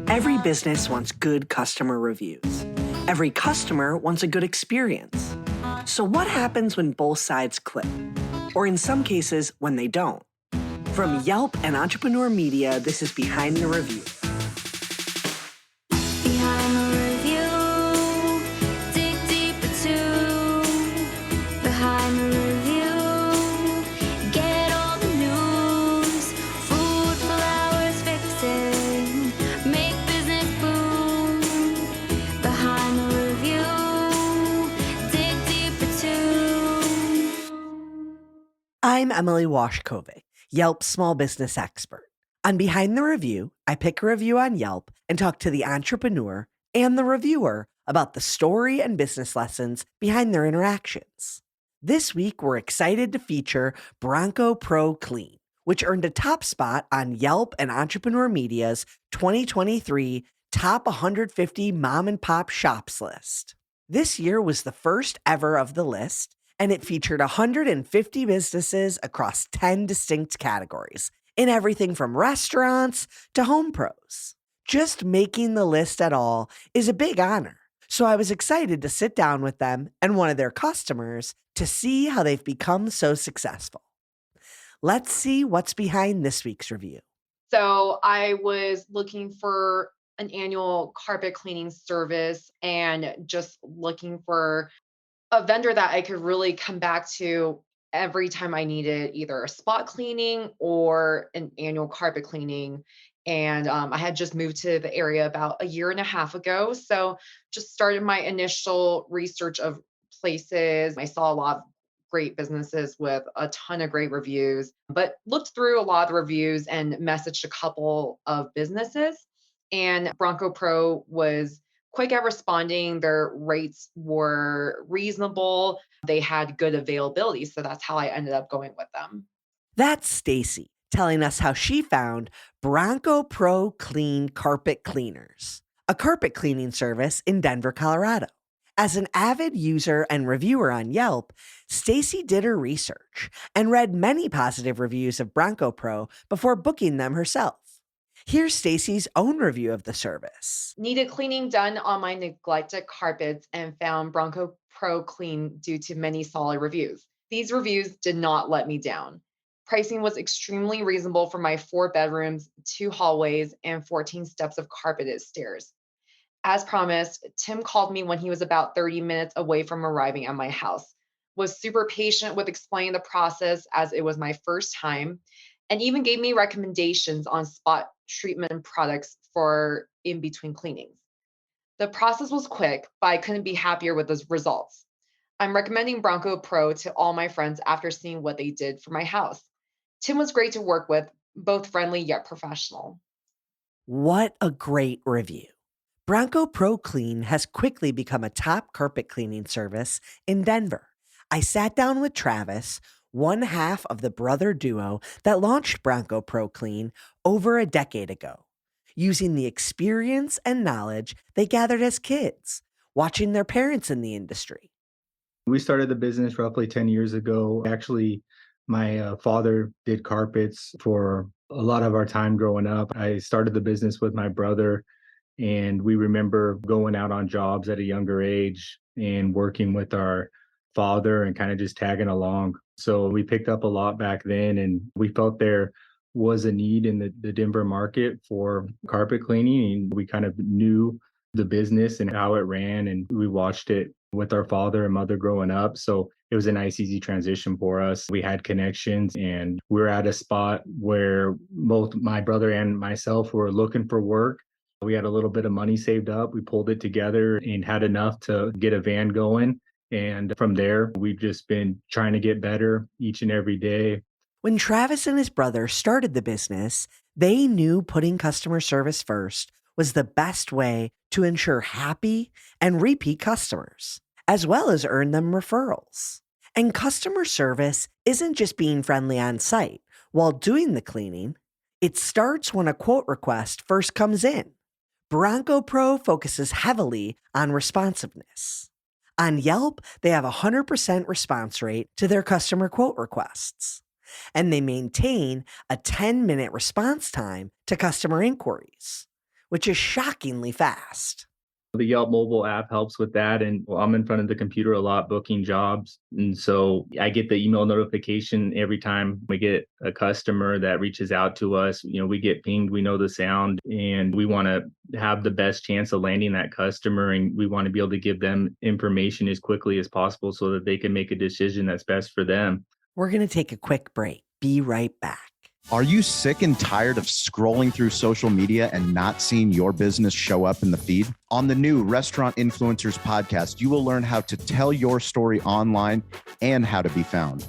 Every business wants good customer reviews. Every customer wants a good experience. So what happens when both sides click? Or in some cases, when they don't? From Yelp and Entrepreneur Media, this is Behind the Review. Behind the review, dig deeper too. Behind the review, get all the news. Food, flowers, fixing, make business boom. Behind the review, dig deeper too. I'm Emily Washkovic, Yelp's small business expert. On Behind the Review, I pick a review on Yelp and talk to the entrepreneur and the reviewer about the story and business lessons behind their interactions. This week, we're excited to feature Bronco Pro Kleen, which earned a top spot on Yelp and Entrepreneur Media's 2023 Top 150 Mom and Pop Shops list. This year was the first ever of the list, and it featured 150 businesses across 10 distinct categories, in everything from restaurants to home pros. Just making the list at all is a big honor, so I was excited to sit down with them and one of their customers to see how they've become so successful. Let's see what's behind this week's review. So I was looking for an annual carpet cleaning service and just looking for a vendor that I could really come back to every time I needed either a spot cleaning or an annual carpet cleaning. And I had just moved to the area about a year and a half ago. So just started my initial research of places. I saw a lot of great businesses with a ton of great reviews, but looked through a lot of the reviews and messaged a couple of businesses. And Bronco Pro was quick at responding. Their rates were reasonable. They had good availability. So that's how I ended up going with them. That's Stacey telling us how she found Bronco Pro Kleen Carpet Cleaners, a carpet cleaning service in Denver, Colorado. As an avid user and reviewer on Yelp, Stacey did her research and read many positive reviews of Bronco Pro before booking them herself. Here's Stacey's own review of the service. Needed cleaning done on my neglected carpets and found Bronco Pro Kleen due to many solid reviews. These reviews did not let me down. Pricing was extremely reasonable for my 4 bedrooms, 2 hallways, and 14 steps of carpeted stairs. As promised, Tim called me when he was about 30 minutes away from arriving at my house, was super patient with explaining the process as it was my first time, and even gave me recommendations on spot treatment products for in between cleanings. The process was quick, but I couldn't be happier with the results. I'm recommending Bronco Pro to all my friends after seeing what they did for my house. Tim was great to work with, both friendly yet professional. What a great review. Bronco Pro Kleen has quickly become a top carpet cleaning service in Denver. I sat down with Travis, one half of the brother duo that launched Bronco Pro Kleen over a decade ago, using the experience and knowledge they gathered as kids, watching their parents in the industry. We started the business roughly 10 years ago. Actually, my father did carpets for a lot of our time growing up. I started the business with my brother, and we remember going out on jobs at a younger age and working with our father and kind of just tagging along. So we picked up a lot back then, and we felt there was a need in the Denver market for carpet cleaning. And we kind of knew the business and how it ran, and we watched it with our father and mother growing up. So it was a nice, easy transition for us. We had connections, and we were at a spot where both my brother and myself were looking for work. We had a little bit of money saved up. We pulled it together and had enough to get a van going. And from there, we've just been trying to get better each and every day. When Travis and his brother started the business, they knew putting customer service first was the best way to ensure happy and repeat customers, as well as earn them referrals. And customer service isn't just being friendly on site while doing the cleaning. It starts when a quote request first comes in. Bronco Pro focuses heavily on responsiveness. On Yelp, they have a 100% response rate to their customer quote requests, and they maintain a 10-minute response time to customer inquiries, which is shockingly fast. The Yelp mobile app helps with that. And I'm in front of the computer a lot booking jobs. And so I get the email notification every time we get a customer that reaches out to us. We get pinged, we know the sound, and we want to have the best chance of landing that customer. And we want to be able to give them information as quickly as possible so that they can make a decision that's best for them. We're going to take a quick break. Be right back. Are you sick and tired of scrolling through social media and not seeing your business show up in the feed? On the new Restaurant Influencers podcast, you will learn how to tell your story online and how to be found.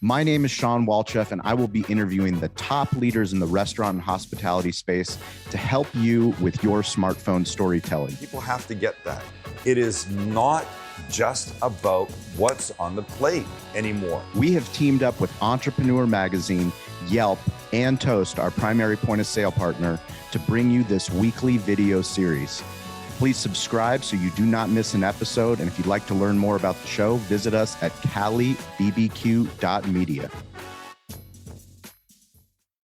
My name is Sean Walchef, and I will be interviewing the top leaders in the restaurant and hospitality space to help you with your smartphone storytelling. People have to get that. It is not just about what's on the plate anymore. We have teamed up with Entrepreneur Magazine, Yelp, and Toast, our primary point of sale partner, to bring you this weekly video series. Please subscribe so you do not miss an episode. And if you'd like to learn more about the show, visit us at calibbq.media.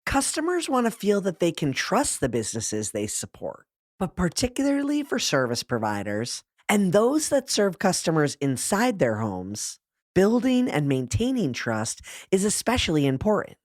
Customers want to feel that they can trust the businesses they support, but particularly for service providers and those that serve customers inside their homes, building and maintaining trust is especially important.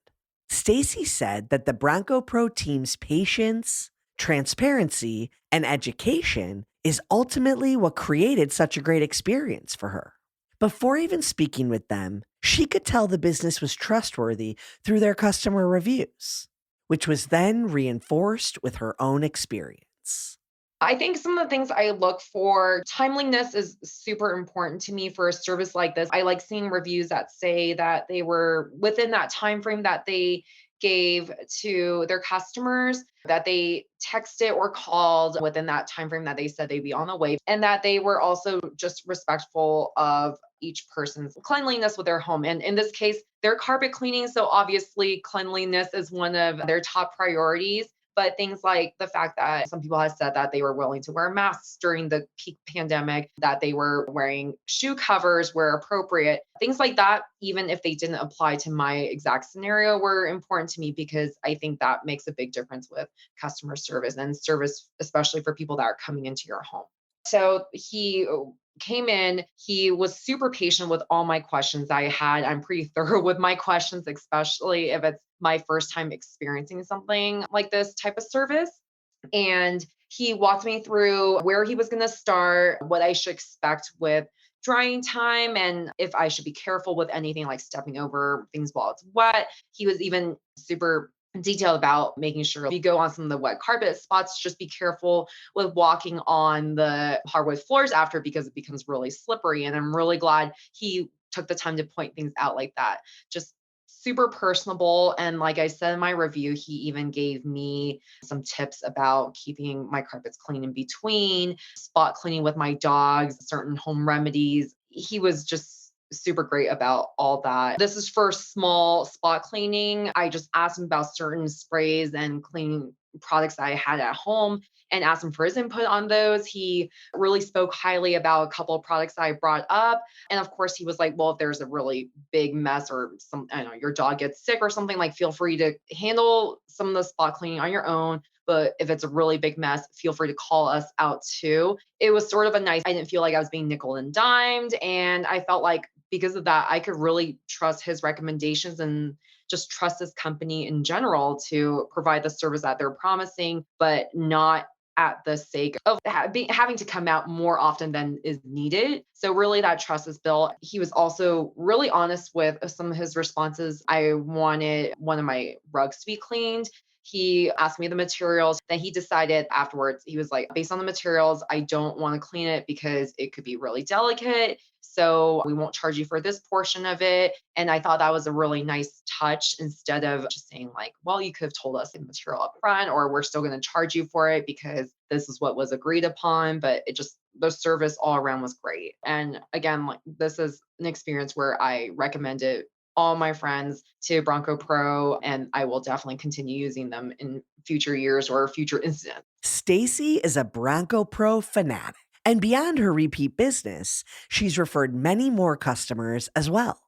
Stacey said that the Bronco Pro team's patience, transparency, and education is ultimately what created such a great experience for her. Before even speaking with them, she could tell the business was trustworthy through their customer reviews, which was then reinforced with her own experience. I think some of the things I look for, timeliness is super important to me for a service like this. I like seeing reviews that say that they were within that time frame that they gave to their customers, that they texted or called within that time frame that they said they'd be on the way, and that they were also just respectful of each person's cleanliness with their home. And in this case, they're carpet cleaning, so obviously cleanliness is one of their top priorities. But things like the fact that some people have said that they were willing to wear masks during the peak pandemic, that they were wearing shoe covers where appropriate, things like that, even if they didn't apply to my exact scenario, were important to me because I think that makes a big difference with customer service and service, especially for people that are coming into your home. So he came in, he was super patient with all my questions I had. I'm pretty thorough with my questions, especially if it's my first time experiencing something like this type of service. And he walked me through where he was going to start, what I should expect with drying time, and if I should be careful with anything like stepping over things while it's wet. He was even super detailed about making sure if you go on some of the wet carpet spots, just be careful with walking on the hardwood floors after, because it becomes really slippery. And I'm really glad he took the time to point things out like that. Just super personable. And like I said in my review, he even gave me some tips about keeping my carpets clean in between, spot cleaning with my dogs, certain home remedies. He was just super great about all that. This is for small spot cleaning. I just asked him about certain sprays and cleaning products that I had at home and asked him for his input on those. He really spoke highly about a couple of products that I brought up. And of course, he was like, well, if there's a really big mess or some, I don't know, your dog gets sick or something, like feel free to handle some of the spot cleaning on your own. But if it's a really big mess, feel free to call us out too. It was sort of a nice, I didn't feel like I was being nickel and dimed. And I felt like because of that, I could really trust his recommendations and just trust this company in general to provide the service that they're promising, but not at the sake of having to come out more often than is needed. So really that trust is built. He was also really honest with some of his responses. I wanted one of my rugs to be cleaned. He asked me the materials. Then he decided afterwards, he was like, based on the materials, I don't want to clean it because it could be really delicate. So we won't charge you for this portion of it. And I thought that was a really nice touch, instead of just saying like, well, you could have told us the material up front, or we're still going to charge you for it because this is what was agreed upon. But it just, the service all around was great. And again, like this is an experience where I recommended all my friends to Bronco Pro, and I will definitely continue using them in future years or future incidents. Stacey is a Bronco Pro fanatic, and beyond her repeat business, she's referred many more customers as well.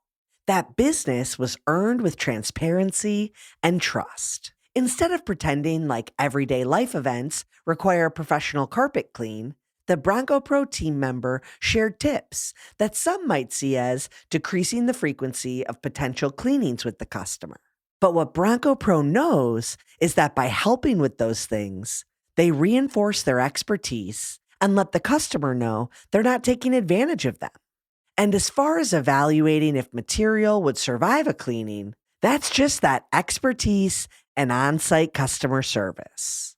That business was earned with transparency and trust. Instead of pretending like everyday life events require a professional carpet clean, the Bronco Pro team member shared tips that some might see as decreasing the frequency of potential cleanings with the customer. But what Bronco Pro knows is that by helping with those things, they reinforce their expertise and let the customer know they're not taking advantage of them. And as far as evaluating if material would survive a cleaning, that's just that expertise and on-site customer service.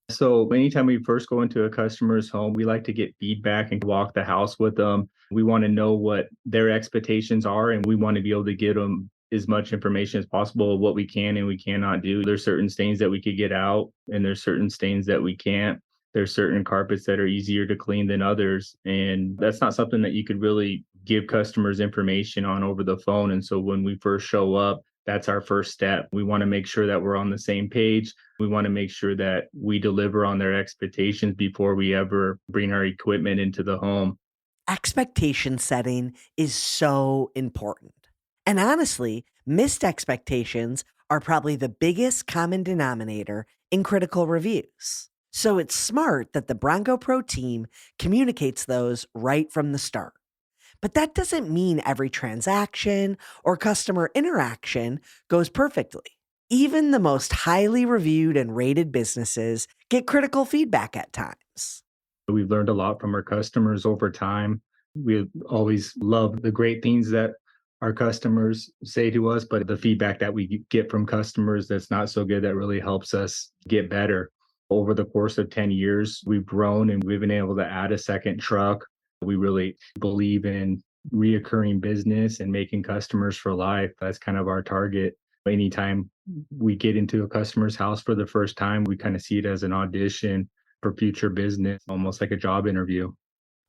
So anytime we first go into a customer's home, we like to get feedback and walk the house with them. We want to know what their expectations are, and we want to be able to give them as much information as possible of what we can and we cannot do. There's certain stains that we could get out, and there's certain stains that we can't. There's certain carpets that are easier to clean than others. And that's not something that you could really give customers information on over the phone. And so when we first show up, that's our first step. We want to make sure that we're on the same page. We want to make sure that we deliver on their expectations before we ever bring our equipment into the home. Expectation setting is so important. And honestly, missed expectations are probably the biggest common denominator in critical reviews. So it's smart that the Bronco Pro team communicates those right from the start. But that doesn't mean every transaction or customer interaction goes perfectly. Even the most highly reviewed and rated businesses get critical feedback at times. We've learned a lot from our customers over time. We always love the great things that our customers say to us, but the feedback that we get from customers that's not so good, that really helps us get better. Over the course of 10 years, we've grown and we've been able to add a second truck. We really believe in reoccurring business and making customers for life. That's kind of our target. Anytime we get into a customer's house for the first time, we kind of see it as an audition for future business, almost like a job interview.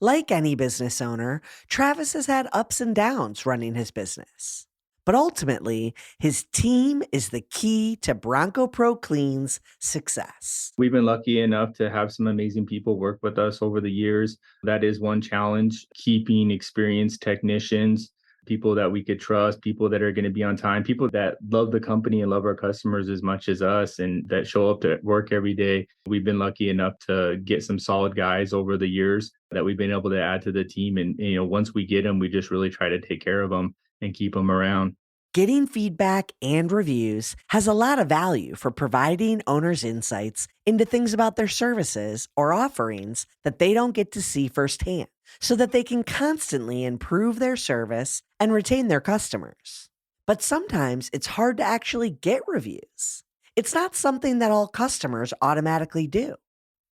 Like any business owner, Travis has had ups and downs running his business. But ultimately, his team is the key to Bronco Pro Kleen's success. We've been lucky enough to have some amazing people work with us over the years. That is one challenge, keeping experienced technicians, people that we could trust, people that are going to be on time, people that love the company and love our customers as much as us and that show up to work every day. We've been lucky enough to get some solid guys over the years that we've been able to add to the team. And, once we get them, we just really try to take care of them and keep them around. Getting feedback and reviews has a lot of value for providing owners insights into things about their services or offerings that they don't get to see firsthand, so that they can constantly improve their service and retain their customers. But sometimes it's hard to actually get reviews. It's not something that all customers automatically do.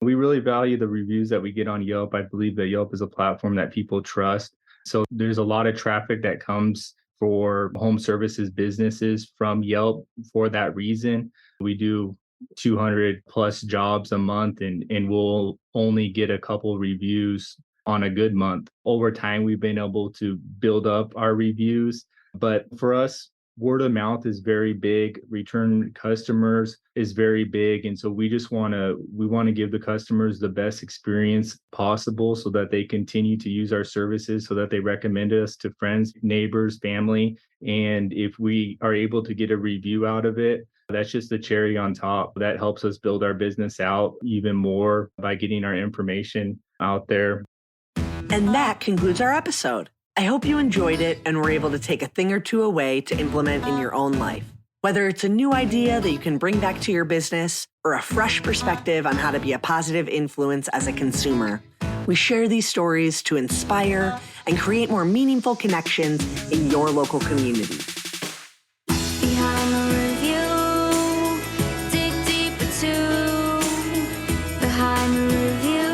We really value the reviews that we get on Yelp. I believe that Yelp is a platform that people trust. So there's a lot of traffic that comes for home services businesses from Yelp for that reason. We do 200 plus jobs a month and we'll only get a couple reviews on a good month. Over time, we've been able to build up our reviews. But for us, word of mouth is very big. Return customers is very big. And so we want to give the customers the best experience possible so that they continue to use our services, so that they recommend us to friends, neighbors, family. And if we are able to get a review out of it, that's just the cherry on top. That helps us build our business out even more by getting our information out there. And that concludes our episode. I hope you enjoyed it and were able to take a thing or two away to implement in your own life. Whether it's a new idea that you can bring back to your business or a fresh perspective on how to be a positive influence as a consumer, we share these stories to inspire and create more meaningful connections in your local community. Behind the review, dig deeper too. Behind the review,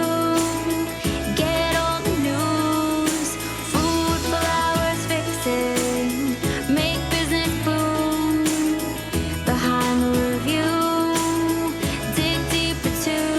get all the news. Food, flowers, fixing, make business boom. Behind the review, dig deeper too.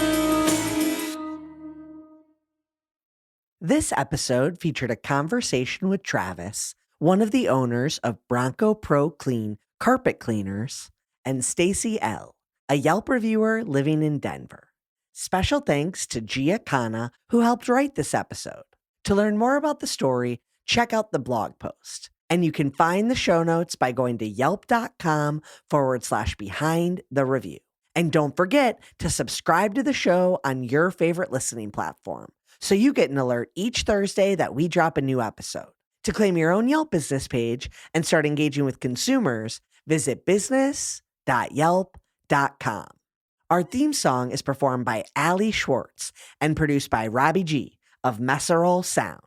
This episode featured a conversation with Travis, one of the owners of Bronco Pro Kleen Carpet Cleaners, and Stacey L, a Yelp reviewer living in Denver. Special thanks to Gia Khanna, who helped write this episode. To learn more about the story, check out the blog post. And you can find the show notes by going to yelp.com/behind the review. And don't forget to subscribe to the show on your favorite listening platform so you get an alert each Thursday that we drop a new episode. To claim your own Yelp business page and start engaging with consumers, visit business.yelp.com. Our theme song is performed by Ali Schwartz and produced by Robbie G of Messerol Sound.